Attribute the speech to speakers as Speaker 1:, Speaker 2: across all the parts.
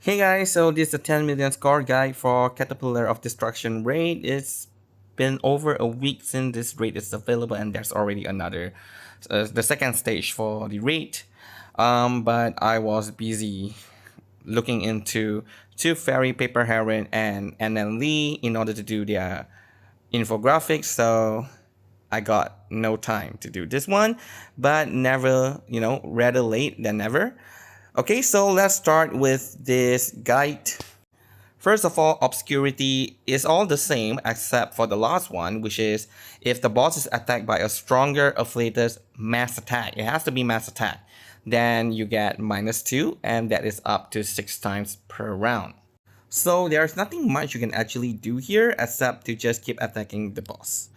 Speaker 1: Hey guys, so this is a 10 million score guide for Caterpillar of Destruction raid. It's been over a week since this raid is available and there's already another, the second stage for the raid. But I was busy looking into Tooth Fairy, Paper Heron, and NN Lee in order to do their infographics, so I got no time to do this one, but never, rather late than never. Okay, so let's start with this guide. First of all, Obscurity is all the same except for the last one, which is if the boss is attacked by a stronger affiliate's mass attack, it has to be mass attack, then you get -2, and that is up to 6 times per round. So there's nothing much you can actually do here except to just keep attacking the boss.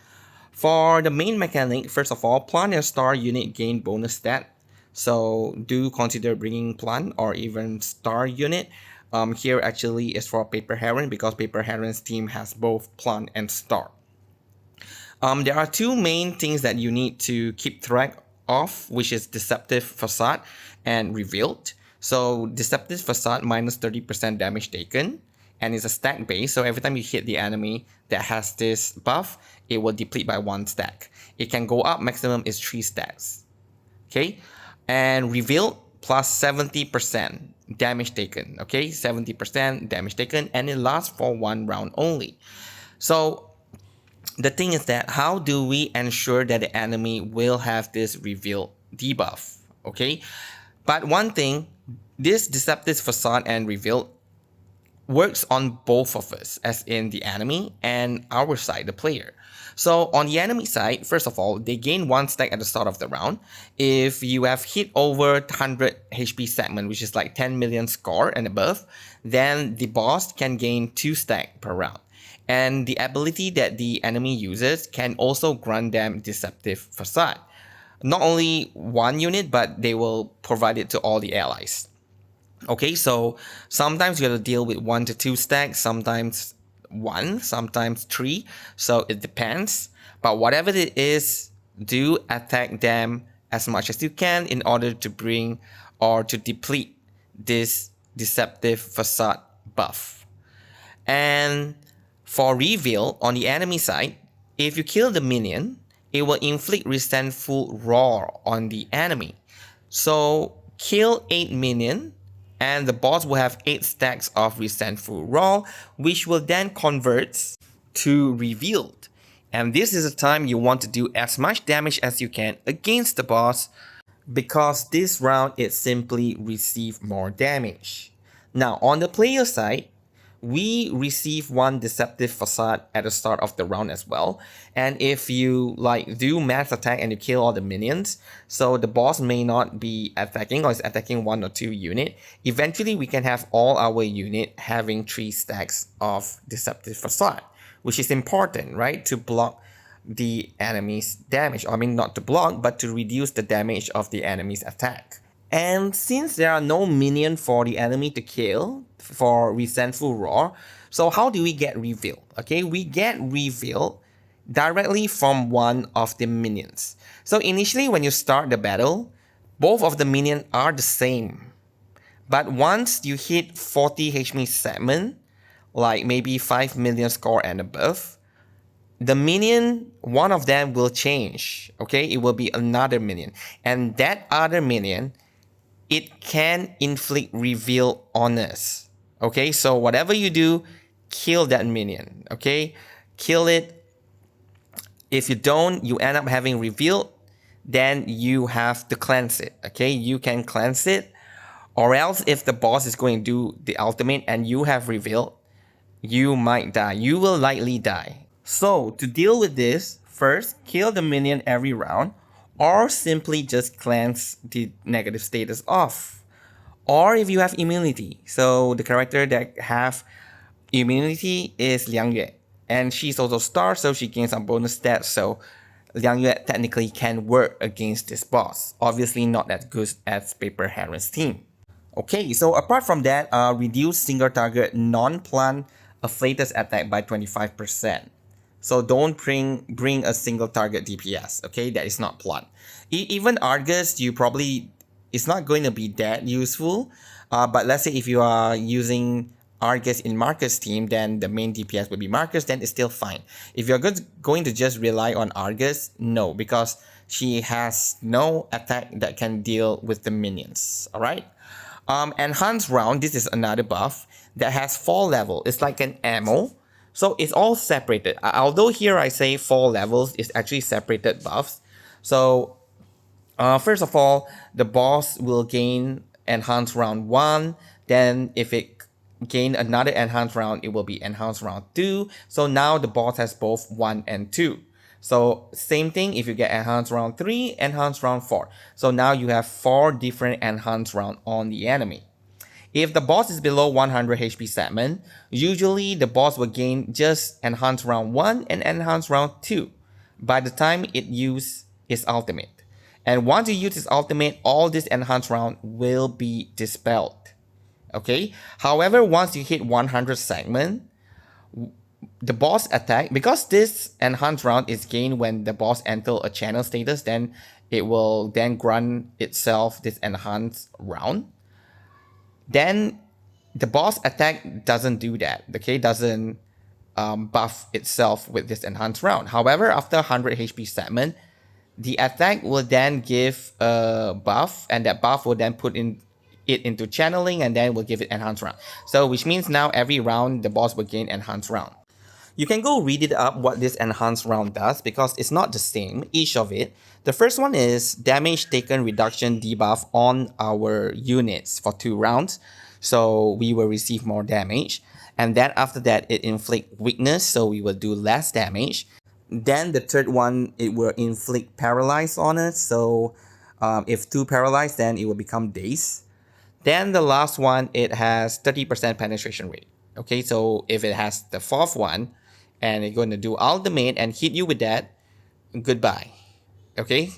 Speaker 1: For the main mechanic, first of all, plant and star unit gain bonus stat. So do consider bringing plant or even star unit. Here actually is for Paper Heron because Paper Heron's team has both plant and star. There are two main things that you need to keep track of, which is Deceptive, Facade, and Revealed. So Deceptive Facade minus 30% damage taken, and it's a stack base, so every time you hit the enemy that has this buff, it will deplete by 1 stack. It can go up, maximum is 3 stacks. Okay, and Revealed plus 70% damage taken. Okay, 70% damage taken, and it lasts for 1 round only. So the thing is that how do we ensure that the enemy will have this Reveal debuff? Okay, but one thing, this Deceptive Facade and Reveal works on both of us, as in the enemy and our side, the player. So on the enemy side, first of all, they gain 1 stack at the start of the round. If you have hit over 100 HP segment, which is like 10 million score and above, then the boss can gain 2 stack per round. And the ability that the enemy uses can also grant them Deceptive Facade. Not only one unit, but they will provide it to all the allies. Okay, so sometimes you gotta deal with 1 to 2 stacks, sometimes 1, sometimes 3, so it depends. But whatever it is, do attack them as much as you can in order to bring or to deplete this Deceptive Facade buff. And for Reveal, on the enemy side, if you kill the minion, it will inflict Resentful Roar on the enemy. So kill 8 minion, and the boss will have 8 stacks of Resentful Roar, which will then convert to Revealed. And this is the time you want to do as much damage as you can against the boss, because this round it simply receive more damage. Now on the player side, we receive 1 Deceptive Facade at the start of the round as well. And if you do mass attack and you kill all the minions, so the boss may not be attacking or is attacking 1 or 2 unit, eventually we can have all our unit having 3 stacks of Deceptive Facade, which is important, right? To block the enemy's damage. I mean, not to block, but to reduce the damage of the enemy's attack. And since there are no minion for the enemy to kill for Resentful Roar, so how do we get Reveal? Okay, we get Reveal directly from one of the minions. So initially when you start the battle, both of the minions are the same. But once you hit 40 HP segment, like maybe 5 million score and above, the minion, one of them will change. Okay, it will be another minion. And that other minion, it can inflict Reveal on us. Okay, so whatever you do, kill that minion. Okay, kill it. If you don't, you end up having Reveal, then you have to cleanse it. Okay, you can cleanse it, or else if the boss is going to do the ultimate and you have Reveal, you might die. You will likely die. So to deal with this, first kill the minion every round, or simply just cleanse the negative status off. Or if you have immunity, so the character that have immunity is Liang Yue, and she's also star, so she gains some bonus stats, so Liang Yue technically can work against this boss. Obviously not as good as Paper Heron's team. Okay, so apart from that, reduce single target non-plant affiliate's attack by 25%. So don't bring a single target DPS, okay? That is not plant. Even Argus, it's not going to be that useful. But let's say if you are using Argus in Marcus' team, then the main DPS would be Marcus, then it's still fine. If you're going to just rely on Argus, no, because she has no attack that can deal with the minions, alright? Enhanced round, this is another buff that has 4 levels. It's like an ammo. So it's all separated. Although here I say 4 levels, it's actually separated buffs. So first of all, the boss will gain enhanced round 1. Then if it gain another enhanced round, it will be enhanced round 2. So now the boss has both 1 and 2. So same thing if you get enhanced round 3, enhanced round 4. So now you have 4 different enhanced round on the enemy. If the boss is below 100 HP segment, usually the boss will gain just enhanced round 1 and enhanced round 2 by the time it uses its ultimate. And once you use its ultimate, all this enhanced round will be dispelled. Okay? However, once you hit 100 segment, the boss attack, because this enhanced round is gained when the boss enters a channel status, then it will then grant itself this enhanced round. Then the boss attack doesn't do that, okay? Doesn't buff itself with this enhanced round. However, after 100 HP segment, the attack will then give a buff, and that buff will then put it into channeling, and then will give it enhanced round. So which means now every round the boss will gain enhanced round. You can go read it up what this enhanced round does because it's not the same, each of it. The first one is damage taken reduction debuff on our units for 2 rounds. So we will receive more damage. And then after that, it inflict weakness, so we will do less damage. Then the third one, it will inflict paralyze on us. So if 2 paralyzed, then it will become dazed. Then the last one, it has 30% penetration rate. Okay, so if it has the 4th one, and it's going to do ultimate and hit you with that, goodbye. Okay?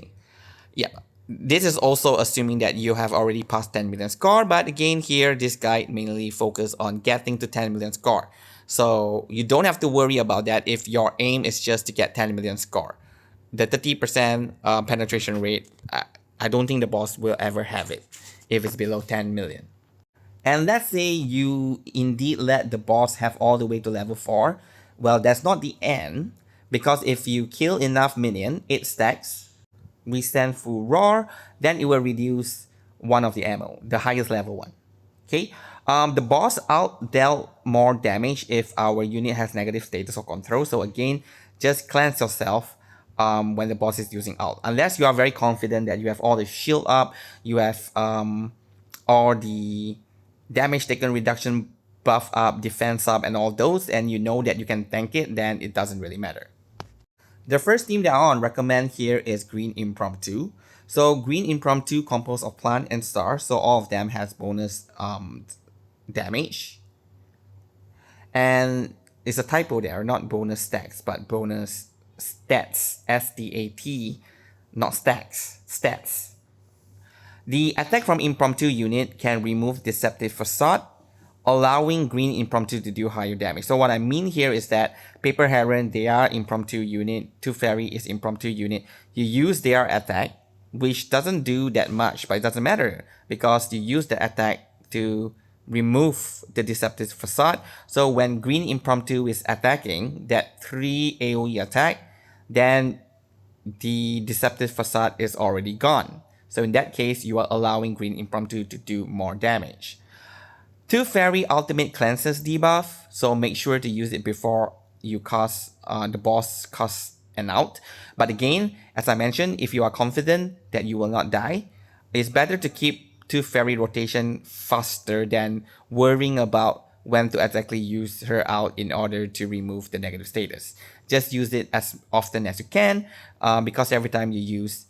Speaker 1: Yeah. This is also assuming that you have already passed 10 million score, but again here, this guide mainly focus on getting to 10 million score. So you don't have to worry about that if your aim is just to get 10 million score. The 30% penetration rate, I don't think the boss will ever have it if it's below 10 million. And let's say you indeed let the boss have all the way to level 4. Well, that's not the end, because if you kill enough minion, 8 stacks, we send full roar, then it will reduce one of the ammo, the highest level one. Okay, the boss out dealt more damage if our unit has negative status or control. So again, just cleanse yourself when the boss is using ult. Unless you are very confident that you have all the shield up, you have all the damage taken reduction buff up, defense up, and all those, and you know that you can tank it, then it doesn't really matter. The first team that I want to recommend here is Green Impromptu. So Green Impromptu composed of plant and star, so all of them has bonus damage. And it's a typo there, not bonus stacks, but bonus stats, S-T-A-T, not stacks, stats. The attack from Impromptu unit can remove Deceptive Facade, allowing Green Impromptu to do higher damage. So what I mean here is that Paper Heron, they are Impromptu unit, Tooth Fairy is Impromptu unit. You use their attack, which doesn't do that much, but it doesn't matter because you use the attack to remove the Deceptive Facade. So when Green Impromptu is attacking that 3 AoE attack, then the Deceptive Facade is already gone. So in that case, you are allowing Green Impromptu to do more damage. Tooth Fairy Ultimate Cleanses debuff, so make sure to use it before you cast the boss cast an out. But again, as I mentioned, if you are confident that you will not die, it's better to keep Tooth Fairy rotation faster than worrying about when to exactly use her out in order to remove the negative status. Just use it as often as you can, because every time you use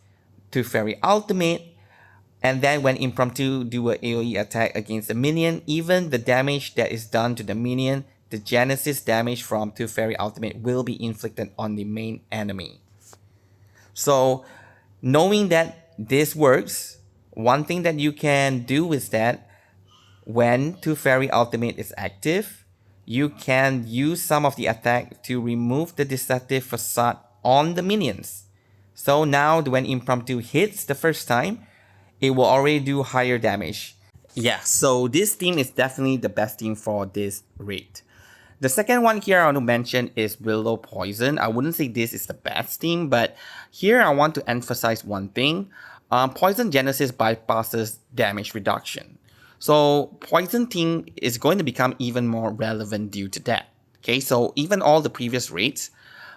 Speaker 1: Tooth Fairy Ultimate, and then when Impromptu do a AoE attack against the minion, even the damage that is done to the minion, the Genesis damage from Tooth Fairy Ultimate will be inflicted on the main enemy. So knowing that this works, one thing that you can do is that when Tooth Fairy Ultimate is active, you can use some of the attack to remove the Deceptive Facade on the minions. So now when Impromptu hits the first time, it will already do higher damage. Yeah, so this team is definitely the best team for this raid. The second one here I want to mention is Willow Poison. I wouldn't say this is the best team, but here I want to emphasize one thing. Poison Genesis bypasses damage reduction. So Poison team is going to become even more relevant due to that. Okay, so even all the previous raids,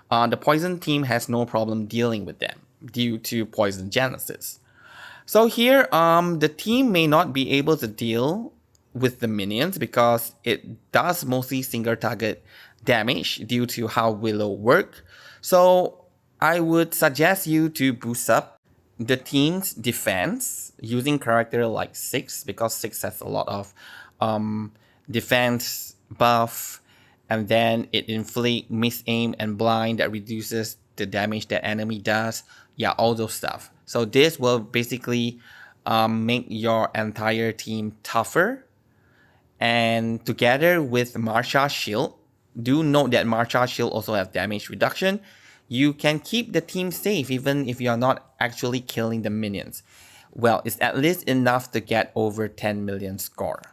Speaker 1: the Poison team has no problem dealing with them due to Poison Genesis. So here, the team may not be able to deal with the minions because it does mostly single target damage due to how Willow work. So I would suggest you to boost up the team's defense using character like Six, because Six has a lot of defense buff, and then it inflict miss aim and blind that reduces the damage that enemy does. Yeah, all those stuff. So this will basically make your entire team tougher. And together with Marsha's shield, do note that Marsha's shield also has damage reduction. You can keep the team safe even if you're not actually killing the minions. Well, it's at least enough to get over 10 million score.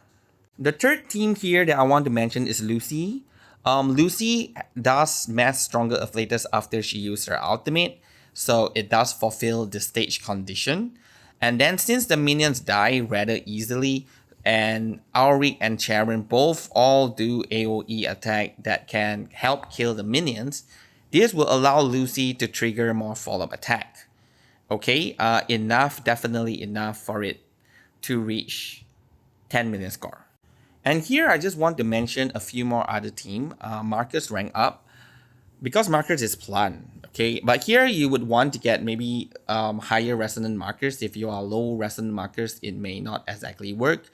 Speaker 1: The third team here that I want to mention is Lucy. Lucy does mass stronger affiliates after she used her ultimate, so it does fulfill the stage condition. And then since the minions die rather easily, and Auric and Sharon both all do AoE attack that can help kill the minions, this will allow Lucy to trigger more follow-up attack. Okay, enough, definitely enough for it to reach 10 million score. And here I just want to mention a few more other team. Marcus rank up because Marcus is plan. Okay, but here you would want to get maybe higher resonant markers. If you are low resonant markers, it may not exactly work.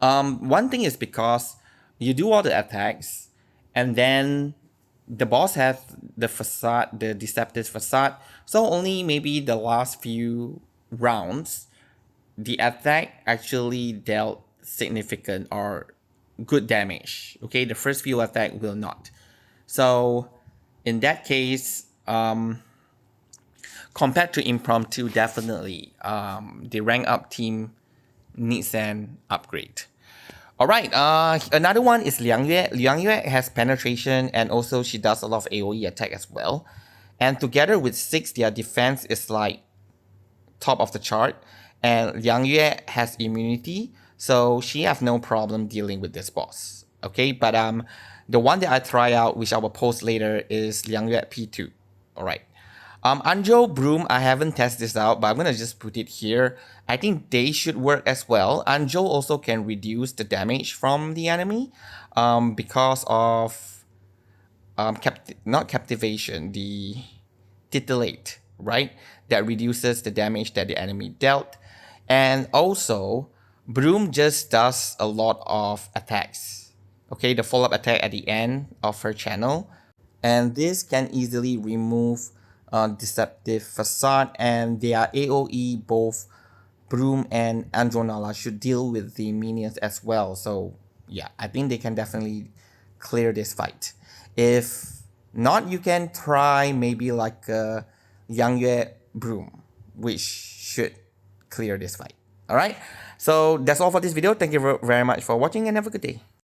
Speaker 1: One thing is because you do all the attacks, and then the boss has the facade, the deceptive facade. So only maybe the last few rounds, the attack actually dealt significant or good damage. Okay, the first few attack will not. So in that case, compared to Impromptu, definitely the rank up team needs an upgrade. Alright, another one is Liang Yue. Liang Yue has penetration, and also she does a lot of AoE attack as well. And together with 6, their defense is like top of the chart. And Liang Yue has immunity, so she has no problem dealing with this boss. Okay, but the one that I try out, which I will post later, is Liang Yue P2. Alright. Anjo, Broom, I haven't tested this out, but I'm gonna just put it here. I think they should work as well. Anjo also can reduce the damage from the enemy because of not captivation, the titillate, right? That reduces the damage that the enemy dealt. And also, Broom just does a lot of attacks. Okay, the follow-up attack at the end of her channel. And this can easily remove Deceptive Facade, and their AoE, both Broom and Andronala, should deal with the minions as well. So yeah, I think they can definitely clear this fight. If not, you can try maybe like a Yang Yue Broom, which should clear this fight. Alright, so that's all for this video. Thank you very much for watching, and have a good day.